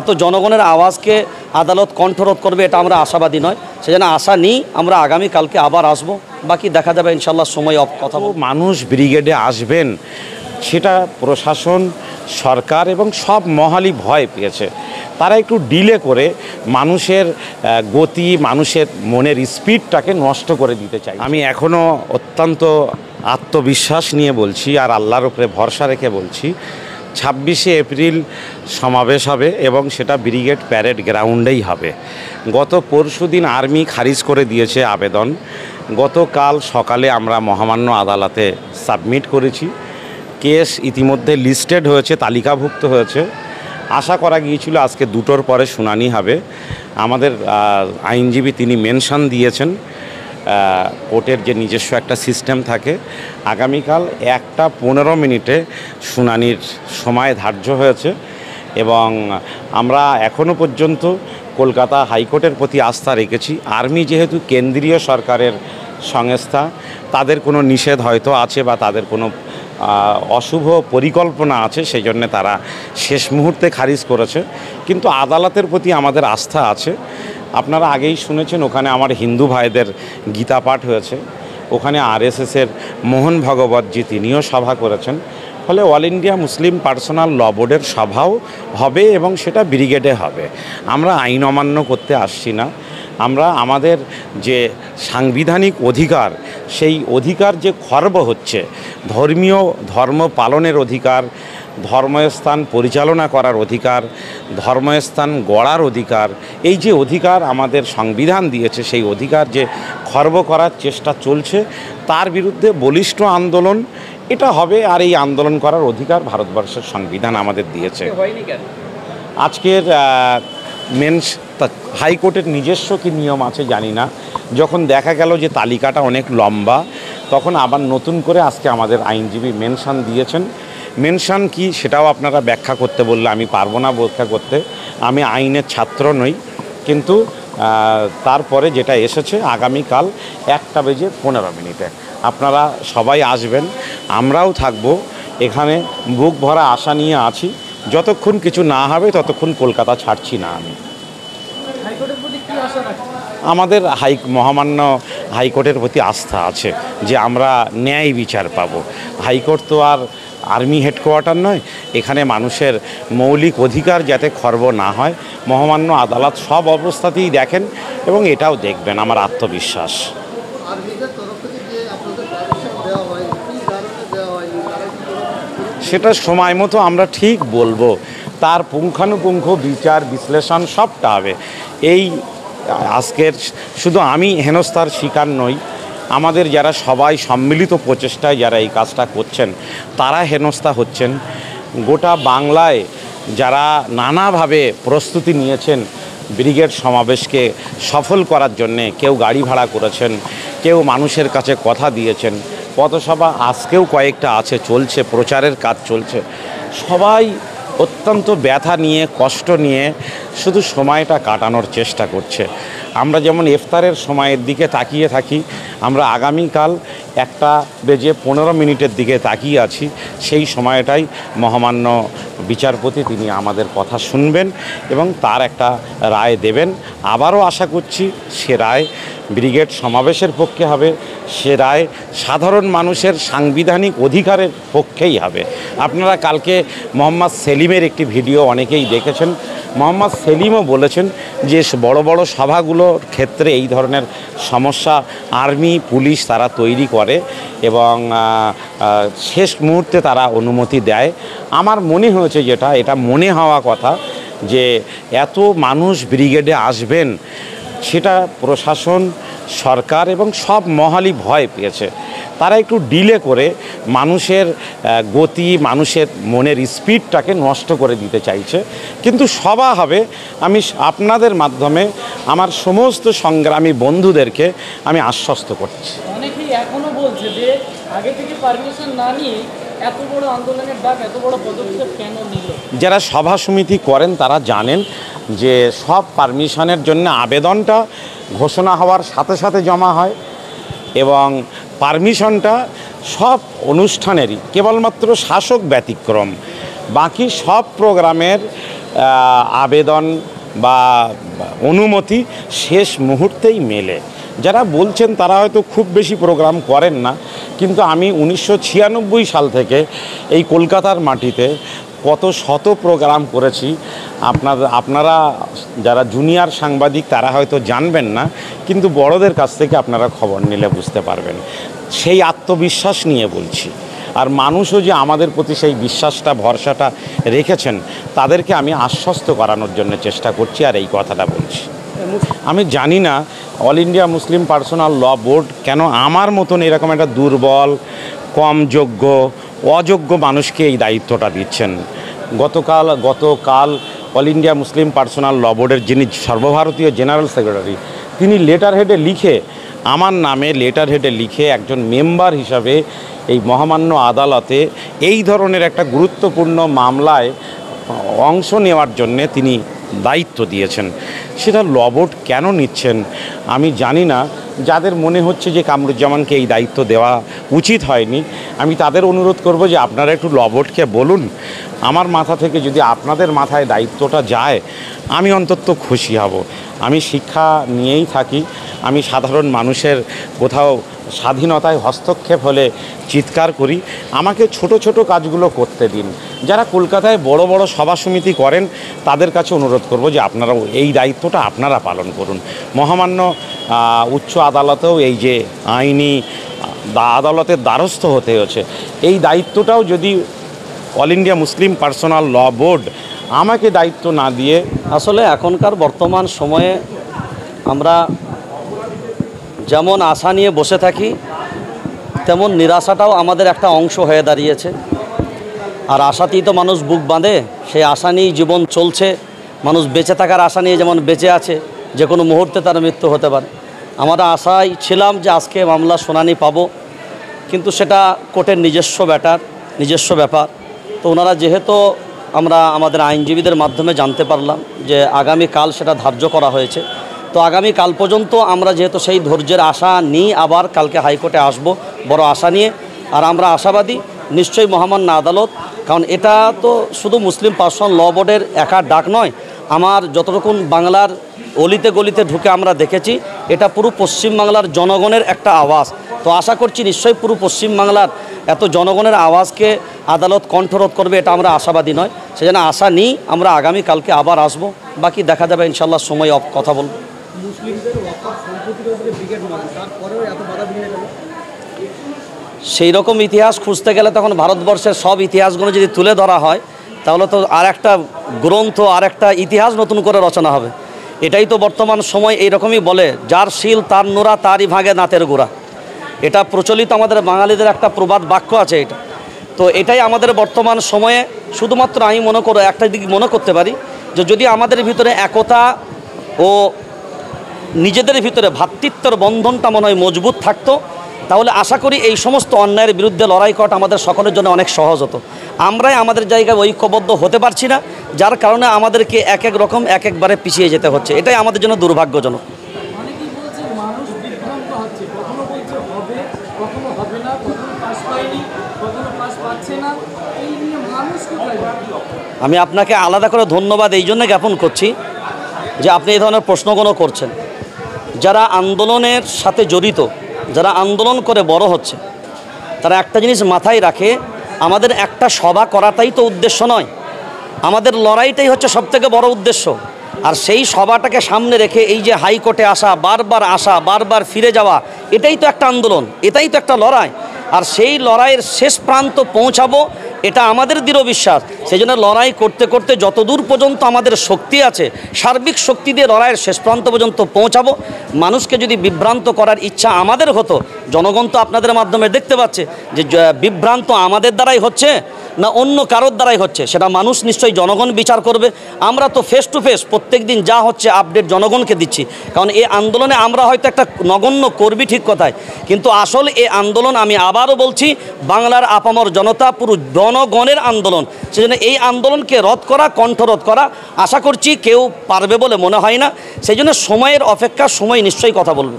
এত জনগণের আওয়াজকে আদালত কণ্ঠরোধ করবে এটা আমরা আশাবাদী নয়। সেজন্য আশা নিই আমরা আগামীকালকে আবার আসব, বাকি দেখা যাবে ইনশাল্লাহ সময় কথা। মানুষ ব্রিগেডে আসবেন সেটা প্রশাসন, সরকার এবং সব মহলই ভয় পেয়েছে। তারা একটু ডিলে করে মানুষের গতি, মানুষের মনের স্পিডটাকে নষ্ট করে দিতে চাই। আমি এখনও অত্যন্ত আত্মবিশ্বাস নিয়ে বলছি আর আল্লাহর উপরে ভরসা রেখে বলছি, 26শে এপ্রিল সমাবেশ হবে এবং সেটা ব্রিগেড প্যারেড গ্রাউন্ডেই হবে। গত পরশুদিন আর্মি খারিজ করে দিয়েছে আবেদন। গতকাল সকালে আমরা মহামান্য আদালতে সাবমিট করেছি। কেস ইতিমধ্যে লিস্টেড হয়েছে, তালিকাভুক্ত হয়েছে। আশা করা গিয়েছিল আজকে 2টোর পরে শুনানি হবে। আমাদের আইনজীবী তিনি মেনশন দিয়েছেন, কোর্টের যে নিজস্ব একটা সিস্টেম থাকে, আগামীকাল 1:15 শুনানির সময় ধার্য হয়েছে। এবং আমরা এখনও পর্যন্ত কলকাতা হাইকোর্টের প্রতি আস্থা রেখেছি। আর্মি যেহেতু কেন্দ্রীয় সরকারের সংস্থা, তাদের কোনো নিষেধ হয়তো আছে বা তাদের কোনো অশুভ পরিকল্পনা আছে, সেই জন্য তারা শেষ মুহূর্তে খারিজ করেছে। কিন্তু আদালতের প্রতি আমাদের আস্থা আছে। আপনারা আগেই শুনেছেন ওখানে আমার হিন্দু ভাইদের গীতা পাঠ হয়েছে, ওখানে আরএসএসের মোহন ভগবতজি তিনিও সভা করেছেন। ফলে অল ইন্ডিয়া মুসলিম পার্সোনাল ল বোর্ডের সভাও হবে এবং সেটা ব্রিগেডে হবে। আমরা আইন অমান্য করতে আসছি না। আমরা আমাদের যে সাংবিধানিক অধিকার, সেই অধিকার যে খর্ব হচ্ছে, ধর্ম পালনের অধিকার, ধর্মস্থান পরিচালনা করার অধিকার, ধর্মস্থান গড়ার অধিকার, এই যে অধিকার আমাদের সংবিধান দিয়েছে, সেই অধিকার যে খর্ব করার চেষ্টা চলছে, তার বিরুদ্ধে বলিষ্ঠ আন্দোলন এটা হবে। আর এই আন্দোলন করার অধিকার ভারতবর্ষের সংবিধান আমাদের দিয়েছে। আজকের হাইকোর্টের নিজস্ব কি নিয়ম আছে জানি না, যখন দেখা গেল যে তালিকাটা অনেক লম্বা, তখন আবার নতুন করে আজকে আমাদের আইনজীবী মেনশন দিয়েছেন। মেনশন কি সেটাও আপনারা ব্যাখ্যা করতে বললে আমি পারবো না ব্যাখ্যা করতে, আমি আইনের ছাত্র নই। কিন্তু তারপরে যেটা এসেছে আগামীকাল 1:15 আপনারা সবাই আসবেন, আমরাও থাকবো এখানে। বুক ভরা আশা নিয়ে আছি, যতক্ষণ কিছু না হবে ততক্ষণ কলকাতা ছাড়ছি না আমি। আমাদের মহামান্য হাইকোর্টের প্রতি আস্থা আছে যে আমরা ন্যায় বিচার পাব। হাইকোর্ট তো আর আর্মি হেডকোয়ার্টার নয়, এখানে মানুষের মৌলিক অধিকার যাতে খর্ব না হয়, মহামান্য আদালত সব অবস্থাতেই দেখেন এবং এটাও দেখবেন, আমার আত্মবিশ্বাস। সেটা সময় মতো আমরা ঠিক বলবো, তার পুঙ্খানুপুঙ্খ বিচার বিশ্লেষণ সবটা হবে। এই আজকের শুধু আমি হেনস্থার শিকার নই, আমাদের যারা সবাই সম্মিলিত প্রচেষ্টায় যারা এই কাজটা করছেন তারা হেনস্থা হচ্ছেন। গোটা বাংলায় যারা নানাভাবে প্রস্তুতি নিয়েছেন ব্রিগেড সমাবেশকে সফল করার জন্যে, কেউ গাড়ি ভাড়া করেছেন, কেউ মানুষের কাছে কথা দিয়েছেন, পথসভা আজকেও কয়েকটা আছে, চলছে, প্রচারের কাজ চলছে। সবাই অত্যন্ত ব্যথা নিয়ে, কষ্ট নিয়ে শুধু সময়টা কাটানোর চেষ্টা করছে। আমরা যেমন ইফতারের সময়ের দিকে তাকিয়ে থাকি, আমরা আগামীকাল 1:15 দিকে তাকিয়ে আছি। সেই সময়টাই মহামান্য বিচারপতি তিনি আমাদের কথা শুনবেন এবং তার একটা রায় দেবেন। আবারও আশা করছি সে রায় ব্রিগেড সমাবেশের পক্ষে হবে, সে রায় সাধারণ মানুষের সাংবিধানিক অধিকারের পক্ষেই হবে। আপনারা কালকে মোহাম্মদ সেলিমের একটি ভিডিও অনেকেই দেখেছেন। মোহাম্মদ সেলিমও বলেছেন যে বড় বড় সভাগুলোর ক্ষেত্রে এই ধরনের সমস্যা আর্মি পুলিশ তারা তৈরি করে এবং শেষ মুহূর্তে তারা অনুমতি দেয়। আমার মনে হয়েছে এটা মনে হওয়া কথা যে এত মানুষ ব্রিগেডে আসবেন, সেটা প্রশাসন, সরকার এবং সব মহলই ভয় পেয়েছে। তারা একটু ডিলে করে মানুষের গতি, মানুষের মনের স্পিডটাকে নষ্ট করে দিতে চাইছে। কিন্তু সভা হবে, আমি আপনাদের মাধ্যমে আমার সমস্ত সংগ্রামী বন্ধুদেরকে আমি আশ্বস্ত করছি। অনেকেই এখনো বলছে যে আগে থেকে পারমিশন না নিয়ে এত বড় আন্দোলনের ডাক, এত বড় পদক্ষেপ কেন নিল? যারা সভা সমিতি করেন তারা জানেন যে সব পারমিশনের জন্য আবেদনটা ঘোষণা হওয়ার সাথে সাথে জমা হয় এবং পারমিশনটা সব অনুষ্ঠানেরই, কেবলমাত্র শাসক ব্যতিক্রম, বাকি সব প্রোগ্রামের আবেদন বা অনুমতি শেষ মুহূর্তেই মেলে। যারা বলছেন তারা হয়তো খুব বেশি প্রোগ্রাম করেন না, কিন্তু আমি 1996 সাল থেকে এই কলকাতার মাটিতে কত শত প্রোগ্রাম করেছি। আপনারা যারা জুনিয়র সাংবাদিক তারা হয়তো জানবেন না, কিন্তু বড়দের কাছ থেকে আপনারা খবর নিলে বুঝতে পারবেন। সেই আত্মবিশ্বাস নিয়ে বলছি। আর মানুষও যে আমাদের প্রতি সেই বিশ্বাসটা ভরসাটা রেখেছেন, তাদেরকে আমি আশ্বস্ত করানোর জন্য চেষ্টা করছি আর এই কথাটা বলছি। আমি জানি না অল ইন্ডিয়া মুসলিম পার্সোনাল ল বোর্ড কেন আমার মতন এরকম একটা দুর্বল, কম যোগ্য, অযোগ্য মানুষকে এই দায়িত্বটা দিচ্ছেন। গতকাল অল ইন্ডিয়া মুসলিম পার্সোনাল ল বোর্ডের যিনি সর্বভারতীয় জেনারেল সেক্রেটারি, তিনি লেটার হেডে লিখে, আমার নামে লেটার হেডে লিখে একজন মেম্বার হিসাবে এই মহামান্য আদালতে এই ধরনের একটা গুরুত্বপূর্ণ মামলায় অংশ নেওয়ার জন্যে তিনি দায়িত্ব দিয়েছেন। সেটা ল বোর্ড কেন নিচ্ছেন আমি জানি না। যাদের মনে হচ্ছে যে কামরুজ্জামানকে এই দায়িত্ব দেওয়া উচিত হয়নি, আমি তাদের অনুরোধ করব যে আপনারা একটু ল বোর্ডকে বলুন। আমার মাথা থেকে যদি আপনাদের মাথায় দায়িত্বটা যায়, আমি অন্তত খুশি হব। আমি শিক্ষা নিয়েই থাকি, আমি সাধারণ মানুষের কোথাও স্বাধীনতায় হস্তক্ষেপ হলে চিৎকার করি। আমাকে ছোট ছোট কাজগুলো করতে দিন। যারা কলকাতায় বড় বড় সভা সমিতি করেন তাদের কাছে অনুরোধ করব যে আপনারা এই দায়িত্বটা আপনারা পালন করুন। মহামান্য উচ্চ আদালতেও এই যে আইনি আদালতের দ্বারস্থ হতে হয়েছে, এই দায়িত্বটাও যদি অল ইন্ডিয়া মুসলিম পার্সোনাল ল বোর্ড আমাকে দায়িত্ব না দিয়ে, আসলে এখনকার বর্তমান সময়ে আমরা যেমন আশা নিয়ে বসে থাকি, তেমন নিরাশাটাও আমাদের একটা অংশ হয়ে দাঁড়িয়েছে। আর আশাতেই তো মানুষ বুক বাঁধে, সেই আশা নিয়েই জীবন চলছে। মানুষ বেঁচে থাকার আশা নিয়ে যেমন বেঁচে আছে, যে কোনো মুহূর্তে তার মৃত্যু হতে পারে। আমরা আশায় ছিলাম যে আজকে মামলা শুনানি পাবো, কিন্তু সেটা কোর্টের নিজস্ব ব্যাপার। তো ওনারা যেহেতু আমরা আমাদের আইনজীবীদের মাধ্যমে জানতে পারলাম যে আগামীকাল সেটা ধার্য করা হয়েছে, তো আগামীকাল পর্যন্ত আমরা যেহেতু সেই ধৈর্যের আশা নিয়ে আবার কালকে হাইকোর্টে আসব বড় আশা নিয়ে। আর আমরা আশাবাদী নিশ্চয়ই মহামান্য আদালত, কারণ এটা তো শুধু মুসলিম পার্সোনাল ল বোর্ডের একা ডাক নয়। আমার যতটুকু বাংলার অলিতে গলিতে ঢুকে আমরা দেখেছি, এটা পুরো পশ্চিমবাংলার জনগণের একটা আওয়াজ। তো আশা করছি নিশ্চয়ই পুরো পশ্চিমবাংলার এত জনগণের আওয়াজকে আদালত কণ্ঠরোধ করবে, এটা আমরা আশাবাদী নয়। সেজন্য আশা নিই আমরা আগামীকালকে আবার আসব, বাকি দেখা যাবে ইনশাল্লাহ, সময় কথা বলব। সেই রকম ইতিহাস খুঁজতে গেলে তখন ভারতবর্ষের সব ইতিহাসগুলো যদি তুলে ধরা হয়, তাহলে তো আর একটা গ্রন্থ, আর একটা ইতিহাস নতুন করে রচনা হবে। এটাই তো বর্তমান সময় এইরকমই বলে, যার শিল তার নোরা তারই ভাগে নাতের গোড়া। এটা প্রচলিত আমাদের বাঙালিদের একটা প্রবাদ বাক্য আছে এটা। তো এটাই আমাদের বর্তমান সময়ে শুধুমাত্র আমি একটা দিক মনে করতে পারি যে যদি আমাদের ভিতরে একতা ও নিজেদের ভিতরে ভ্রাতৃত্বের বন্ধনটা মনে হয় মজবুত থাকতো, তাহলে আশা করি এই সমস্ত অন্যায়ের বিরুদ্ধে লড়াই করাটা আমাদের সকলের জন্য অনেক সহজ হতো। আমরাই আমাদের জায়গায় ঐক্যবদ্ধ হতে পারছি না, যার কারণে আমাদেরকে এক এক রকম এক একবারে পিছিয়ে যেতে হচ্ছে। এটাই আমাদের জন্য দুর্ভাগ্যজনক। আমি আপনাকে আলাদা করে ধন্যবাদ এই জন্য জ্ঞাপন করছি যে আপনি এই ধরনের প্রশ্নগুলো করছেন। যারা আন্দোলনের সাথে জড়িত, যারা আন্দোলন করে বড় হচ্ছে, তারা একটা জিনিস মাথায় রাখে, আমাদের একটা সভা করাটাই তো উদ্দেশ্য নয়, আমাদের লড়াইটাই হচ্ছে সবথেকে বড় উদ্দেশ্য। আর সেই সভাটাকে সামনে রেখে এই যে হাইকোর্টে আসা, বারবার ফিরে যাওয়া, এটাই তো একটা আন্দোলন, এটাই তো একটা লড়াই। আর সেই লড়াইয়ের শেষ প্রান্ত পৌঁছাবো, এটা আমাদের দৃঢ় বিশ্বাস। সেই জন্য লড়াই করতে করতে যতদূর পর্যন্ত আমাদের শক্তি আছে, সার্বিক শক্তি দিয়ে লড়াইয়ের শেষ প্রান্ত পর্যন্ত পৌঁছাবো। মানুষকে যদি বিভ্রান্ত করার ইচ্ছা আমাদের হতো, জনগণ তো আপনাদের মাধ্যমে দেখতে পাচ্ছে যে বিভ্রান্ত আমাদের দ্বারাই হচ্ছে না অন্য কারোর দ্বারাই হচ্ছে, সেটা মানুষ নিশ্চয়ই জনগণ বিচার করবে। আমরা তো ফেস টু ফেস প্রত্যেক দিন যা হচ্ছে আপডেট জনগণকে দিচ্ছি, কারণ এই আন্দোলনে আমরা হয়তো একটা নগণ্য কর্মী, ঠিক কথায়, কিন্তু আসল এই আন্দোলন, আমি আবারও বলছি, বাংলার আপামর জনতা, পুরো জনগণের আন্দোলন। সেজন্য এই আন্দোলনকে রদ করা, কণ্ঠরোধ করা আশা করছি কেউ পারবে বলে মনে হয় না। সেই জন্য সময়ের অপেক্ষা, সময় নিশ্চয়ই কথা বলবে।